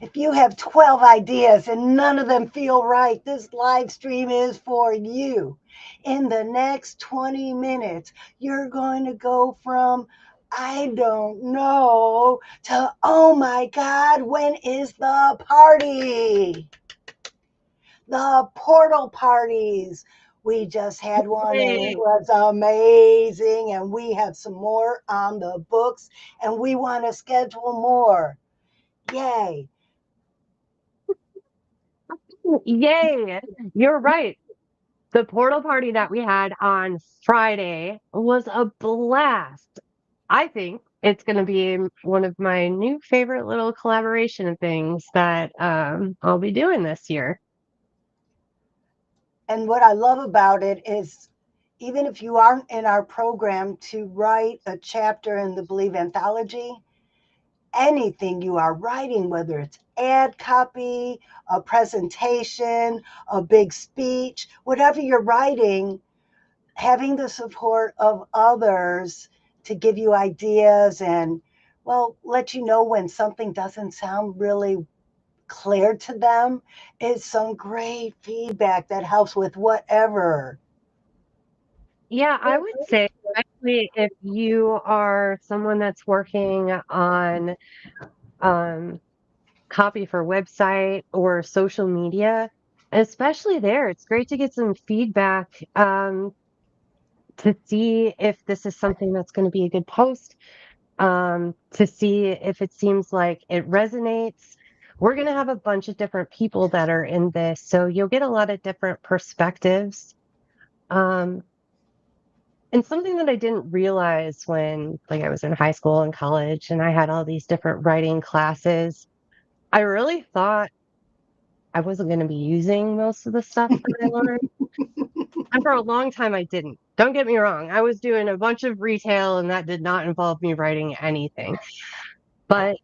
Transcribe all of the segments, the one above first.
If you have 12 ideas and none of them feel right, this live stream is for you. In the next 20 minutes, you're going to go from I don't know to oh my God, when is the party? The portal parties. We just had one and it Yay. was amazing. And we have some more on the books and we want to schedule more. Yay. Yay. You're right. The portal party that we had on Friday was a blast. I think it's going to be one of my new favorite little collaboration things that I'll be doing this year. And what I love about it is even if you aren't in our program to write a chapter in the Believe anthology, anything you are writing, whether it's ad copy, a presentation, a big speech, whatever you're writing, having the support of others to give you ideas and, well, let you know when something doesn't sound really clear to them is some great feedback that helps with whatever. Yeah, I would say, especially if you are someone that's working on um, copy for website or social media, especially there, it's great to get some feedback to see if this is something that's going to be a good post, to see if it seems like it resonates. We're going to have a bunch of different people that are in this, so you'll get a lot of different perspectives. Um, and something that I didn't realize when, like, I was in high school and college, and I had all these different writing classes, I really thought I wasn't going to be using most of the stuff that I learned. And for a long time, I didn't. Don't get me wrong. I was doing a bunch of retail, and that did not involve me writing anything. But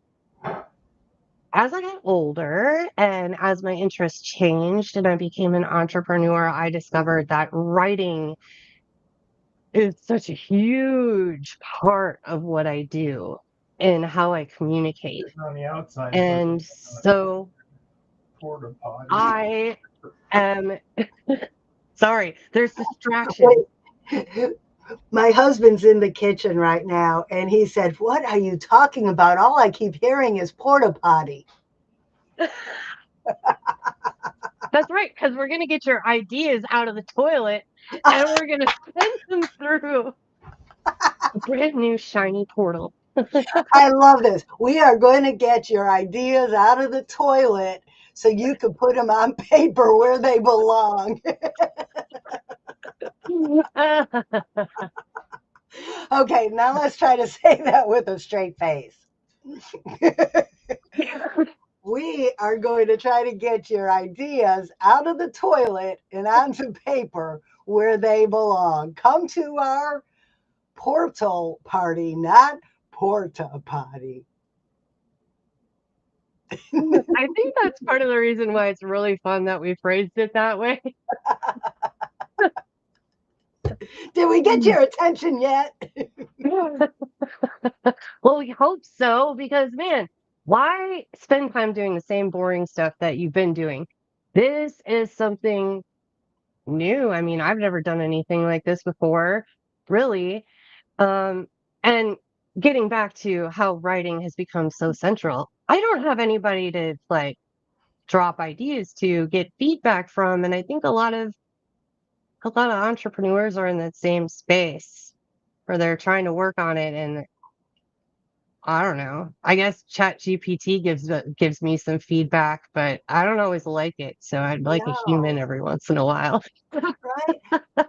as I got older and as my interests changed and I became an entrepreneur, I discovered that writing is such a huge part of what I do and how I communicate. On the outside, so And so porta potty. I am sorry, there's distraction. Wait, my husband's in the kitchen right now, and he said, "What are you talking about? All I keep hearing is porta potty." That's right, because we're going to get your ideas out of the toilet and we're going to send them through a brand new shiny portal. I love this. We are going to get your ideas out of the toilet so you can put them on paper where they belong. Okay, now let's try to say that with a straight face. We are going to try to get your ideas out of the toilet and onto paper where they belong. Come to our portal party, not porta potty. I think that's part of the reason why it's really fun that we phrased it that way. Did we get your attention yet? Well, we hope so because, man, why spend time doing the same boring stuff that you've been doing? This is something new. I mean, I've never done anything like this before, really. Um, and getting back to how writing has become so central, I don't have anybody to like drop ideas to get feedback from, and I think a lot of entrepreneurs are in that same space where they're trying to work on it, and I don't know. I guess Chat GPT gives me some feedback, but I don't always like it. So I'd like a human No, every once in a while. right?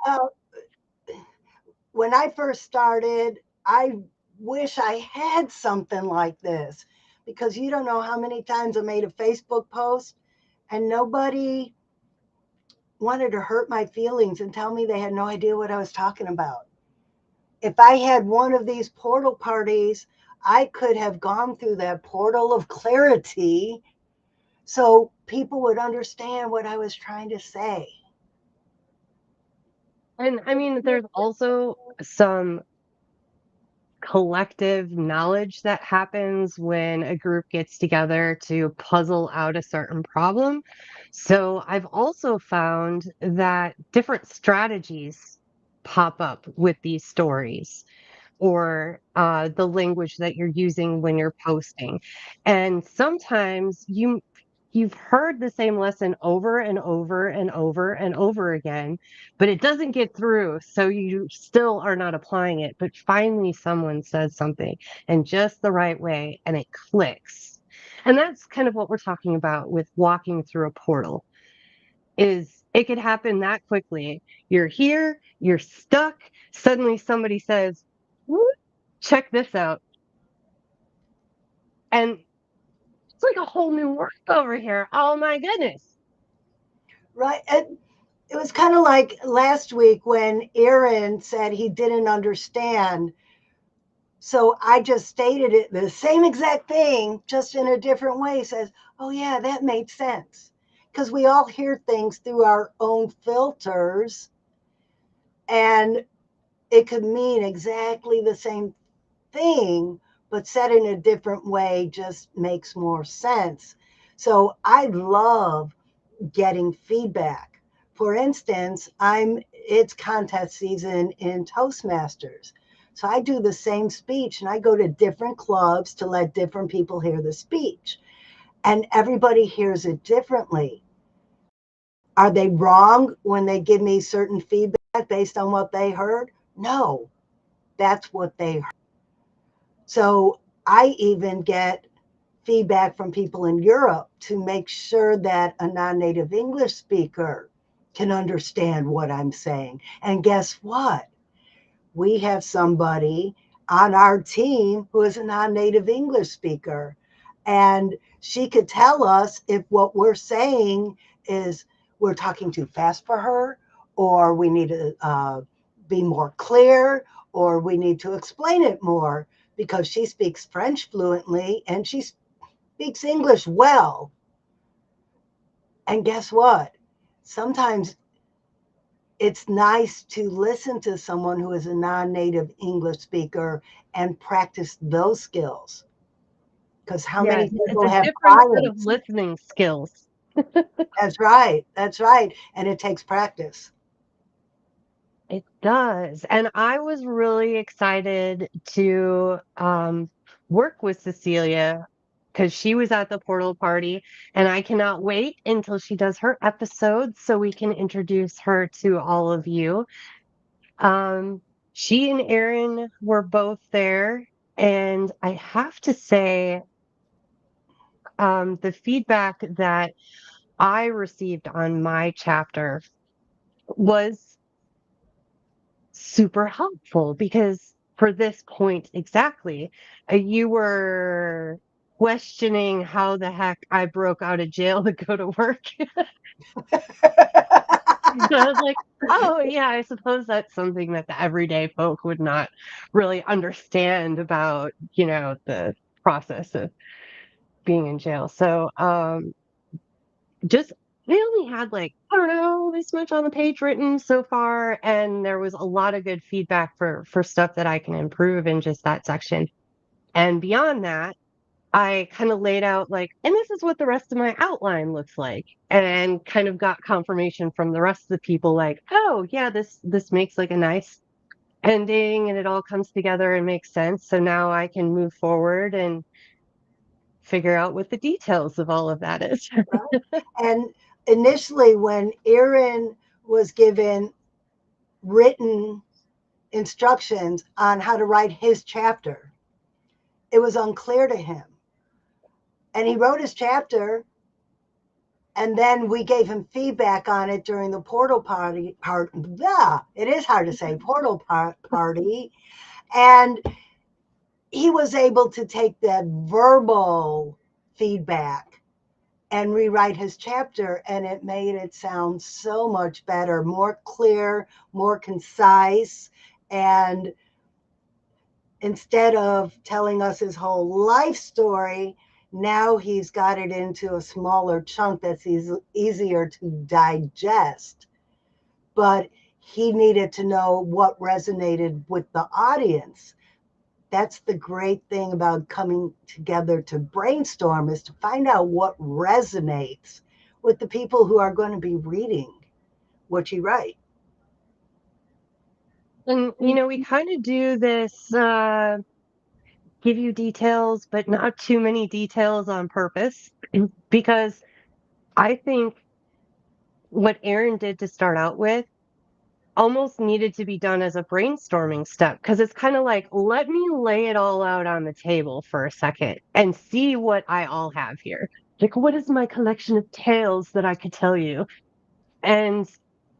Uh, when I first started, I wish I had something like this because you don't know how many times I made a Facebook post and nobody wanted to hurt my feelings and tell me they had no idea what I was talking about. If I had one of these portal parties, I could have gone through that portal of clarity so people would understand what I was trying to say. And I mean, there's also some collective knowledge that happens when a group gets together to puzzle out a certain problem. So I've also found that different strategies pop up with these stories, or the language that you're using when you're posting. And sometimes you've heard the same lesson over and over and over and over again, but it doesn't get through. So you still are not applying it. But finally someone says something in just the right way and it clicks. And that's kind of what we're talking about with walking through a portal. Is it could happen that quickly. You're here, you're stuck, suddenly somebody says, "Whoop, check this out." And it's like a whole new world over here. Oh my goodness. Right. It was kind of like last week when Aaron said he didn't understand. So I just stated it the same exact thing, just in a different way. Says, oh, yeah, that made sense. Because we all hear things through our own filters, and it could mean exactly the same thing, but said in a different way just makes more sense. So I love getting feedback. For instance, it's contest season in Toastmasters. So I do the same speech and I go to different clubs to let different people hear the speech. And everybody hears it differently. Are they wrong when they give me certain feedback based on what they heard? No, that's what they heard. So I even get feedback from people in Europe to make sure that a non-native English speaker can understand what I'm saying. And guess what? We have somebody on our team who is a non-native English speaker. And she could tell us if what we're saying is we're talking too fast for her, or we need to be more clear, or we need to explain it more, because she speaks French fluently and she speaks English well. And guess what? Sometimes it's nice to listen to someone who is a non-native English speaker and practice those skills. Because how many Yes, it's people a have different set of clients? listening skills. That's right. That's right. And it takes practice. It does. And I was really excited to work with Cecilia because she was at the portal party, and I cannot wait until she does her episode so we can introduce her to all of you. Um, she and Erin were both there, and I have to say, the feedback that I received on my chapter was super helpful because for this point exactly, you were questioning how the heck I broke out of jail to go to work. And I was like, oh, yeah, I suppose that's something that the everyday folk would not really understand about, the process of being in jail. So, just they only had like, I don't know, this much on the page written so far, and there was a lot of good feedback for stuff that I can improve in just that section. And beyond that, I kind of laid out like, and this is what the rest of my outline looks like, and kind of got confirmation from the rest of the people like, oh yeah, this makes like a nice ending and it all comes together and makes sense. So now I can move forward and figure out what the details of all of that is. And initially, when Aaron was given written instructions on how to write his chapter, it was unclear to him. And he wrote his chapter, and then we gave him feedback on it during the portal party. It is hard to say, portal party. And he was able to take that verbal feedback and rewrite his chapter, and it made it sound so much better, more clear, more concise. And instead of telling us his whole life story, now he's got it into a smaller chunk that's easier to digest. But he needed to know what resonated with the audience. That's the great thing about coming together to brainstorm, is to find out what resonates with the people who are going to be reading what you write. And, we kind of do this, give you details, but not too many details on purpose, because I think what Erin did to start out with almost needed to be done as a brainstorming step, because it's kind of like, let me lay it all out on the table for a second and see what I all have here. Like, what is my collection of tales that I could tell you? And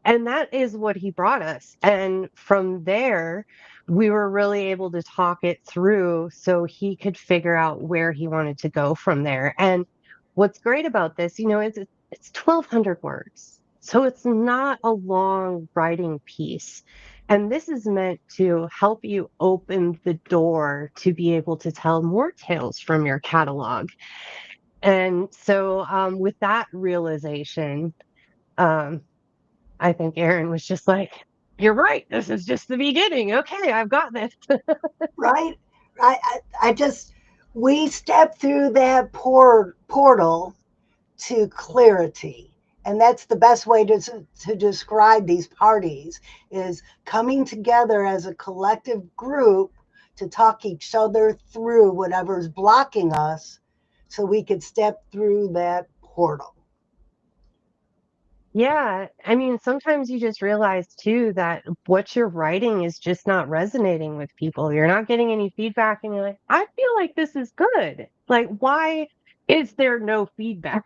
that is what he brought us. And from there, we were really able to talk it through so he could figure out where he wanted to go from there. And what's great about this, it's 1,200 words. So it's not a long writing piece. And this is meant to help you open the door to be able to tell more tales from your catalog. And so, with that realization, um, I think Erin was just like, "You're right. This is just the beginning. Okay, I've got this." Right? I just, we step through that portal to clarity. And that's the best way to describe these parties, is coming together as a collective group to talk each other through whatever's blocking us so we could step through that portal. Yeah, I mean, sometimes you just realize too that what you're writing is just not resonating with people. You're not getting any feedback, and you're like, "I feel like this is good. Like, why is there no feedback?"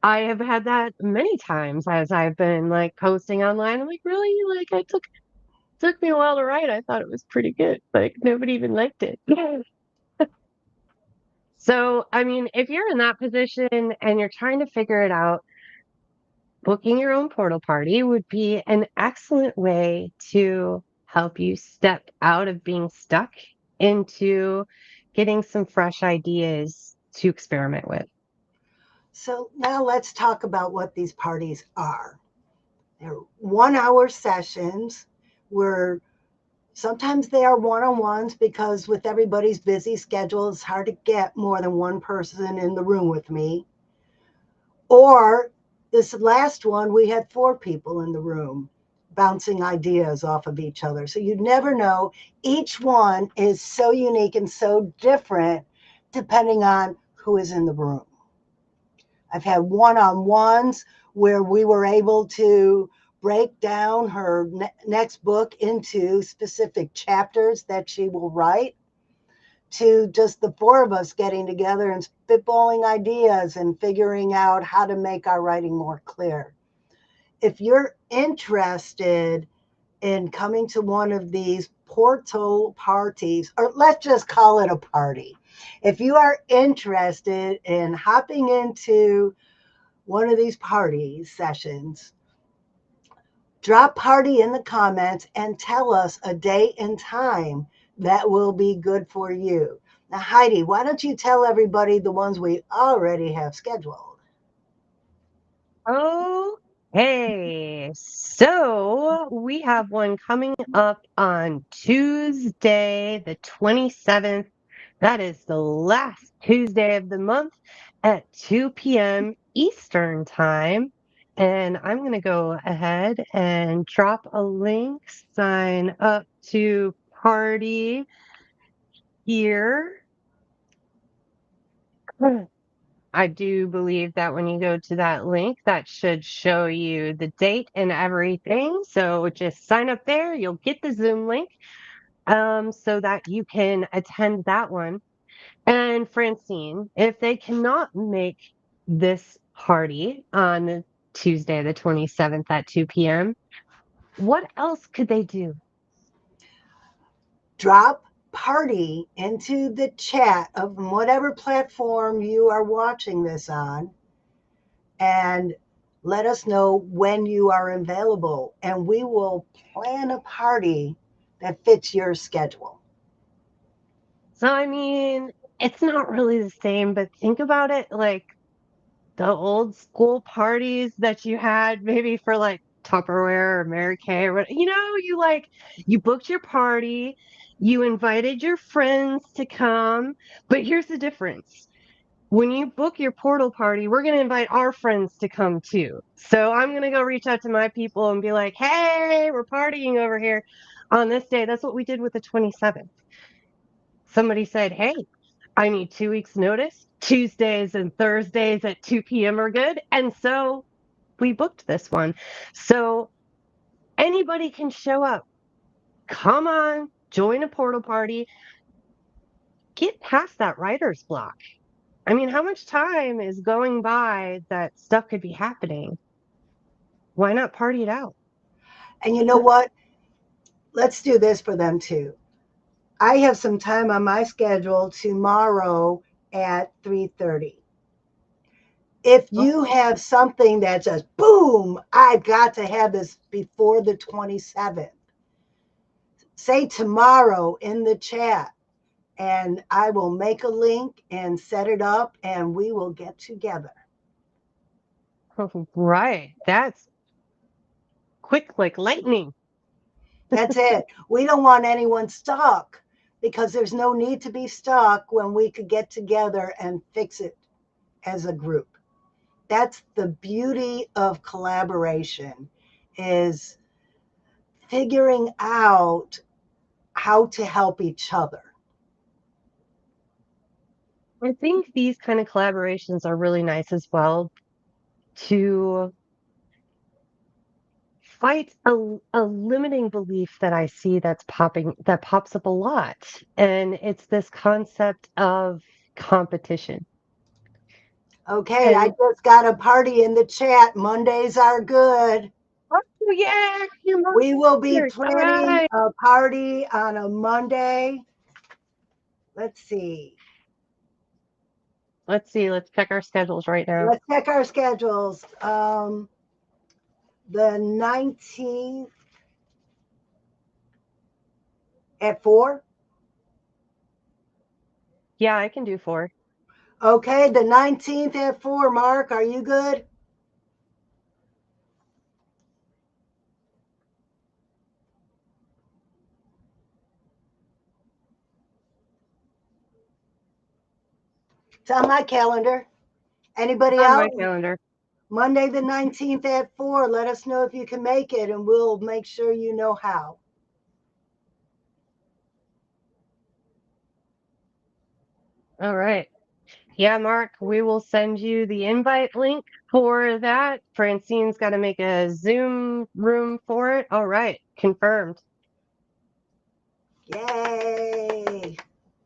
I have had that many times as I've been like posting online. I'm like, "Really? Like, I took me a while to write. I thought it was pretty good. Like, nobody even liked it." So, I mean, if you're in that position and you're trying to figure it out, booking your own portal party would be an excellent way to help you step out of being stuck into getting some fresh ideas to experiment with. So now let's talk about what these parties are. They're 1 hour sessions where sometimes they are one on ones, because with everybody's busy schedule, it's hard to get more than one person in the room with me. Or this last one, we had 4 people in the room bouncing ideas off of each other. So you never know. Each one is so unique and so different depending on who is in the room. I've had one on ones where we were able to break down her next book into specific chapters that she will write, to just the 4 of us getting together and spitballing ideas and figuring out how to make our writing more clear. If you're interested in coming to one of these portal parties, or let's just call it a party, if you are interested in hopping into one of these party sessions, drop party in the comments and tell us a date and time that will be good for you. Now, Heidi, why don't you tell everybody the ones we already have scheduled? Okay, so we have one coming up on Tuesday, the 27th. That is the last Tuesday of the month at 2 p.m. Eastern Time. And I'm going to go ahead and drop a link, sign up to party here. I do believe that when you go to that link, that should show you the date and everything. So just sign up there. You'll get the Zoom link, so that you can attend that one. And Francine, if they cannot make this party on Tuesday, the 27th at 2 p.m., what else could they do? Drop party into the chat of whatever platform you are watching this on, and let us know when you are available, and we will plan a party that fits your schedule. So, I mean, it's not really the same, but think about it like the old school parties that you had maybe for like Tupperware or Mary Kay or what, you booked your party You invited your friends to come, but here's the difference. When you book your portal party, we're going to invite our friends to come too. So I'm going to go reach out to my people and be like, hey, we're partying over here on this day. That's what we did with the 27th. Somebody said, hey, I need 2 weeks notice. Tuesdays and Thursdays at 2 p.m. are good. And so we booked this one. So anybody can show up. Come on, join a portal party. Get past that writer's block. I mean, how much time is going by that stuff could be happening? Why not party it out? And you know what? Let's do this for them too. I have some time on my schedule tomorrow at 3:30. If you have something that says, boom, I've got to have this before the 27th, say tomorrow in the chat, and I will make a link and set it up, and we will get together. Right. That's quick like lightning. That's it. We don't want anyone stuck because there's no need to be stuck when we could get together and fix it as a group. That's the beauty of collaboration, is figuring out how to help each other. I think these kind of collaborations are really nice as well to fight a limiting belief that I see that pops up a lot. And it's this concept of competition. Okay, I just got a party in the chat. Mondays are good. Oh, yeah. We will be All planning right. a party on a Monday. Let's see. Let's see. Let's check our schedules right now. Let's check our schedules. The 19th at 4. Yeah, I can do 4. Okay, the 19th at 4. Mark, are you good? It's on my calendar. Anybody On else? my calendar. Monday the 19th at 4. Let us know if you can make it, and we'll make sure you know how. All right. Yeah, Mark, we will send you the invite link for that. Francine's got to make a Zoom room for it. All right, confirmed. Yay.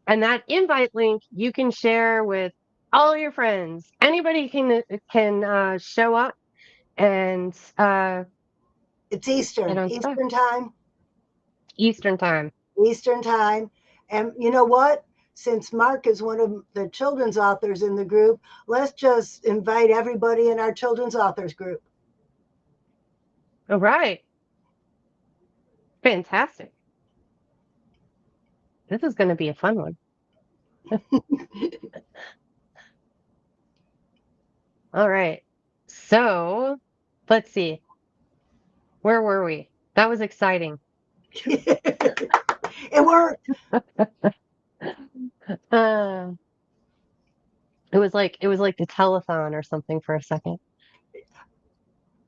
And that invite link you can share with all your friends. Anybody can show up and It's Eastern. Eastern time. Eastern time. Eastern time. And you know what? Since Mark is one of the children's authors in the group, let's just invite everybody in our children's authors group. All right. Fantastic. This is going to be a fun one. All right. So let's see. Where were we? That was exciting. It worked. It was like the telethon or something for a second.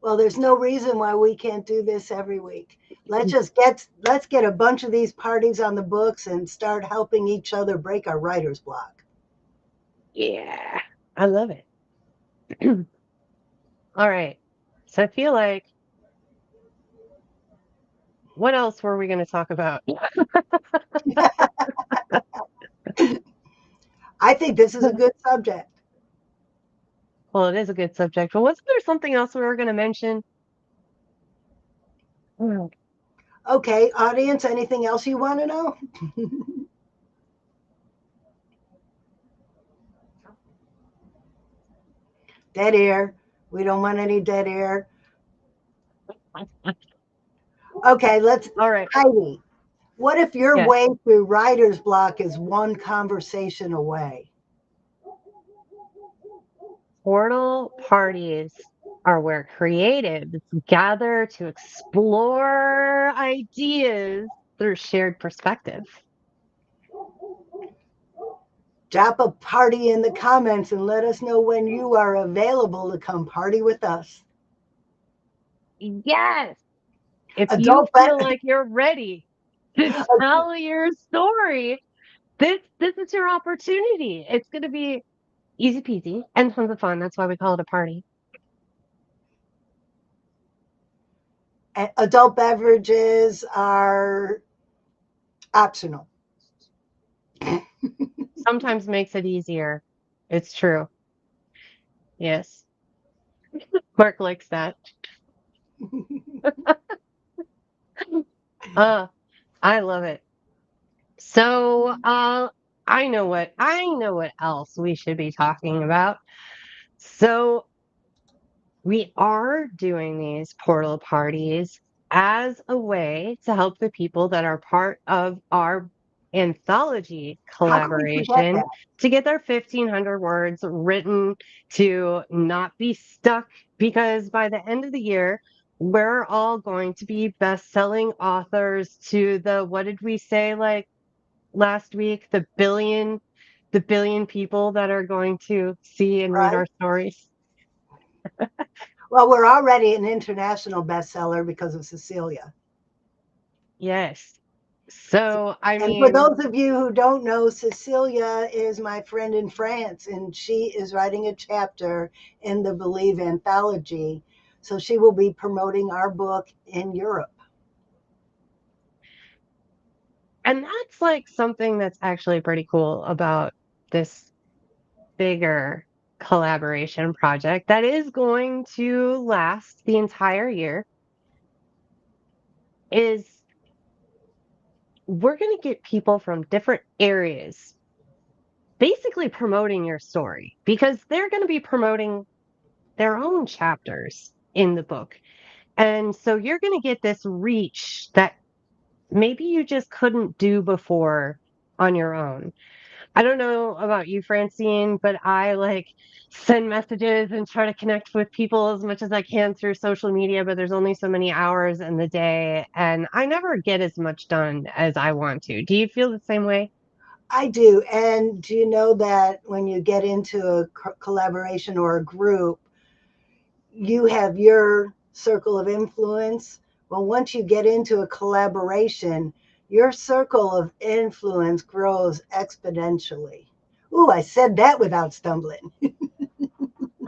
Well, there's no reason why we can't do this every week. Let's get a bunch of these parties on the books and start helping each other break our writer's block. Yeah, I love it. All right. So I feel like, what else were we going to talk about? I think this is a good subject. Well, it is a good subject. But wasn't there something else we were going to mention? Okay, audience, anything else you want to know? Dead air. We don't want any dead air. Okay, All right. Heidi, what if your way through writer's block is one conversation away? Portal parties are where creatives gather to explore ideas through shared perspective. Drop a party in the comments and let us know when you are available to come party with us. Yes. If you Adult feel like you're ready to tell your story, this is your opportunity. It's going to be easy peasy and tons of fun. That's why we call it a party. Adult beverages are optional. Sometimes makes it easier. It's true. Yes. Mark likes that. I love it. So, I know what else we should be talking about. So, we are doing these portal parties as a way to help the people that are part of our anthology How can we forget collaboration that? to get their 1,500 words written, to not be stuck, because by the end of the year, we're all going to be best-selling authors to the, what did we say, like last week, the billion people that are going to see and read Right? our stories. Well, we're already an international bestseller because of Cecilia. Yes. So, I And for mean, those of you who don't know, Cecilia is my friend in France, and she is writing a chapter in the Believe anthology. So she will be promoting our book in Europe. and that's like something that's actually pretty cool about this bigger collaboration project that is going to last the entire year is we're going to get people from different areas basically promoting your story, because they're going to be promoting their own chapters in the book. And so you're going to get this reach that maybe you just couldn't do before on your own. I don't know about you, Francine, but I like send messages and try to connect with people as much as I can through social media, but there's only so many hours in the day, and I never get as much done as I want to. Do you feel the same way? I do. And do you know that when you get into a collaboration or a group, you have your circle of influence? Well, once you get into a collaboration, your circle of influence grows exponentially. Ooh, I said that without stumbling.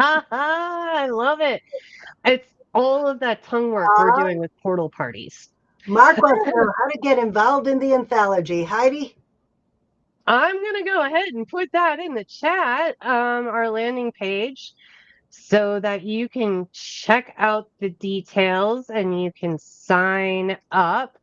Ha ha! I love it. It's all of that tongue work we're Uh, doing with portal parties. Mark wants to know how to get involved in the anthology. Heidi? I'm gonna go ahead and put that in the chat, our landing page, so that you can check out the details and you can sign up.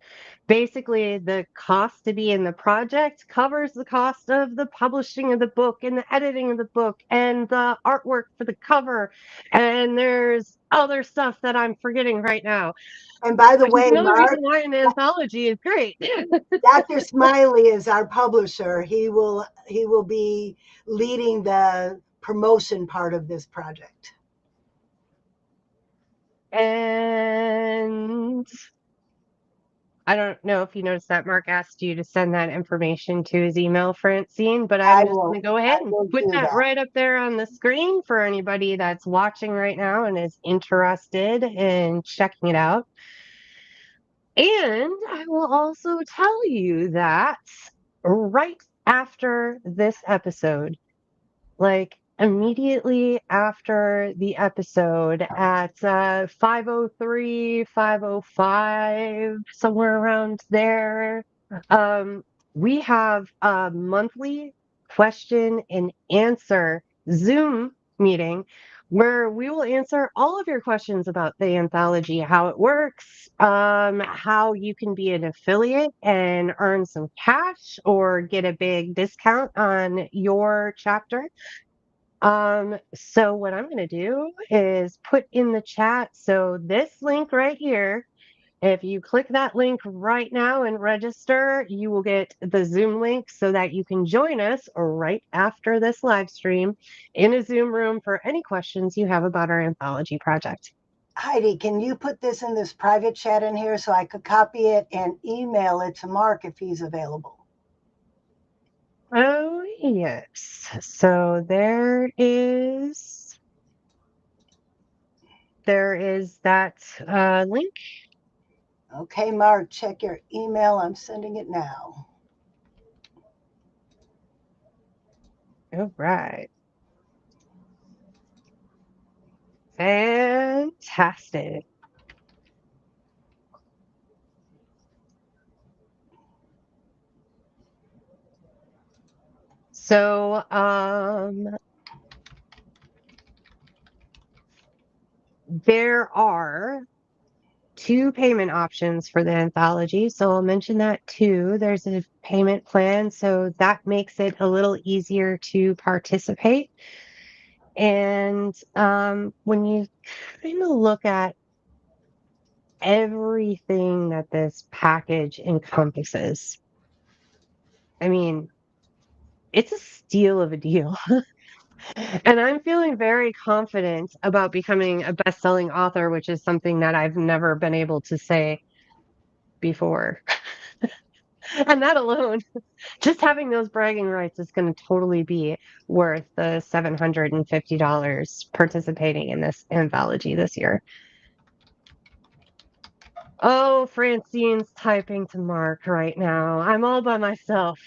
Basically, the cost to be in the project covers the cost of the publishing of the book and the editing of the book and the artwork for the cover. And there's other stuff that I'm forgetting right now, And by the which is way, another Mark, reason why an anthology is great. Dr. Smiley is our publisher. He will be leading the promotion part of this project. And I don't know if you noticed that Mark asked you to send that information to his email, Francine, but I I'm just will going to go I ahead and will put do that that. right up there on the screen for anybody that's watching right now and is interested in checking it out. And I will also tell you that right after this episode, like immediately after the episode at 5:03, 5:05, somewhere around there, um, we have a monthly question and answer Zoom meeting where we will answer all of your questions about the anthology, how it works, how you can be an affiliate and earn some cash or get a big discount on your chapter. So what I'm going to do is put in the chat. So this link right here, if you click that link right now and register, you will get the Zoom link so that you can join us right after this live stream in a Zoom room for any questions you have about our anthology project. Heidi, can you put this in this private chat in here so I could copy it and email it to Mark if he's available? Oh, yes. So there is that link. Okay, Mark, check your email. I'm sending it now. All right. Fantastic. So, there are two payment options for the anthology. So I'll mention that too. There's a payment plan, so that makes it a little easier to participate. And when you kind of look at everything that this package encompasses, I mean, it's a steal of a deal. And I'm feeling very confident about becoming a best-selling author, which is something that I've never been able to say before. And that alone, just having those bragging rights is going to totally be worth the $750 participating in this anthology this year. Oh, Francine's typing to Mark right now. I'm all by myself.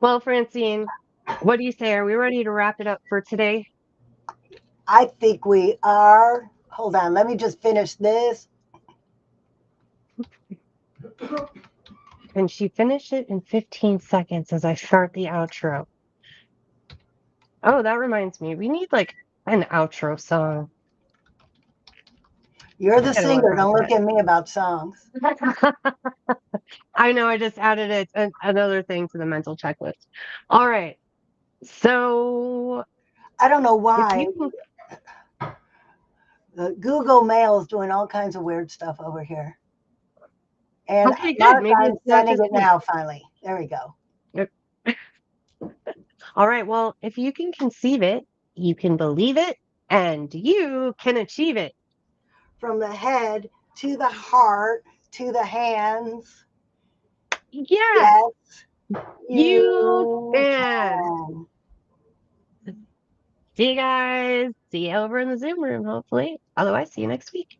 Well, Francine, what do you say? Are we ready to wrap it up for today? I think we are. Hold on, let me just finish this. Can she finish it in 15 seconds as I start the outro? Oh, that reminds me. We need like an outro song. You're the Gotta work singer. on Don't that. look at me about songs. I know, I just added it another thing to the mental checklist. All right. So I don't know if why. you Google Mail is doing all kinds of weird stuff over here. And okay, good. Mark, Maybe I'm it's not sending just it me. now, finally. There we go. Yep. All right. Well, if you can conceive it, you can believe it, and you can achieve it. From the head to the heart to the hands. Yes, Yes, you you can. can. See you guys. See you over in the Zoom room, hopefully. Otherwise, see you next week.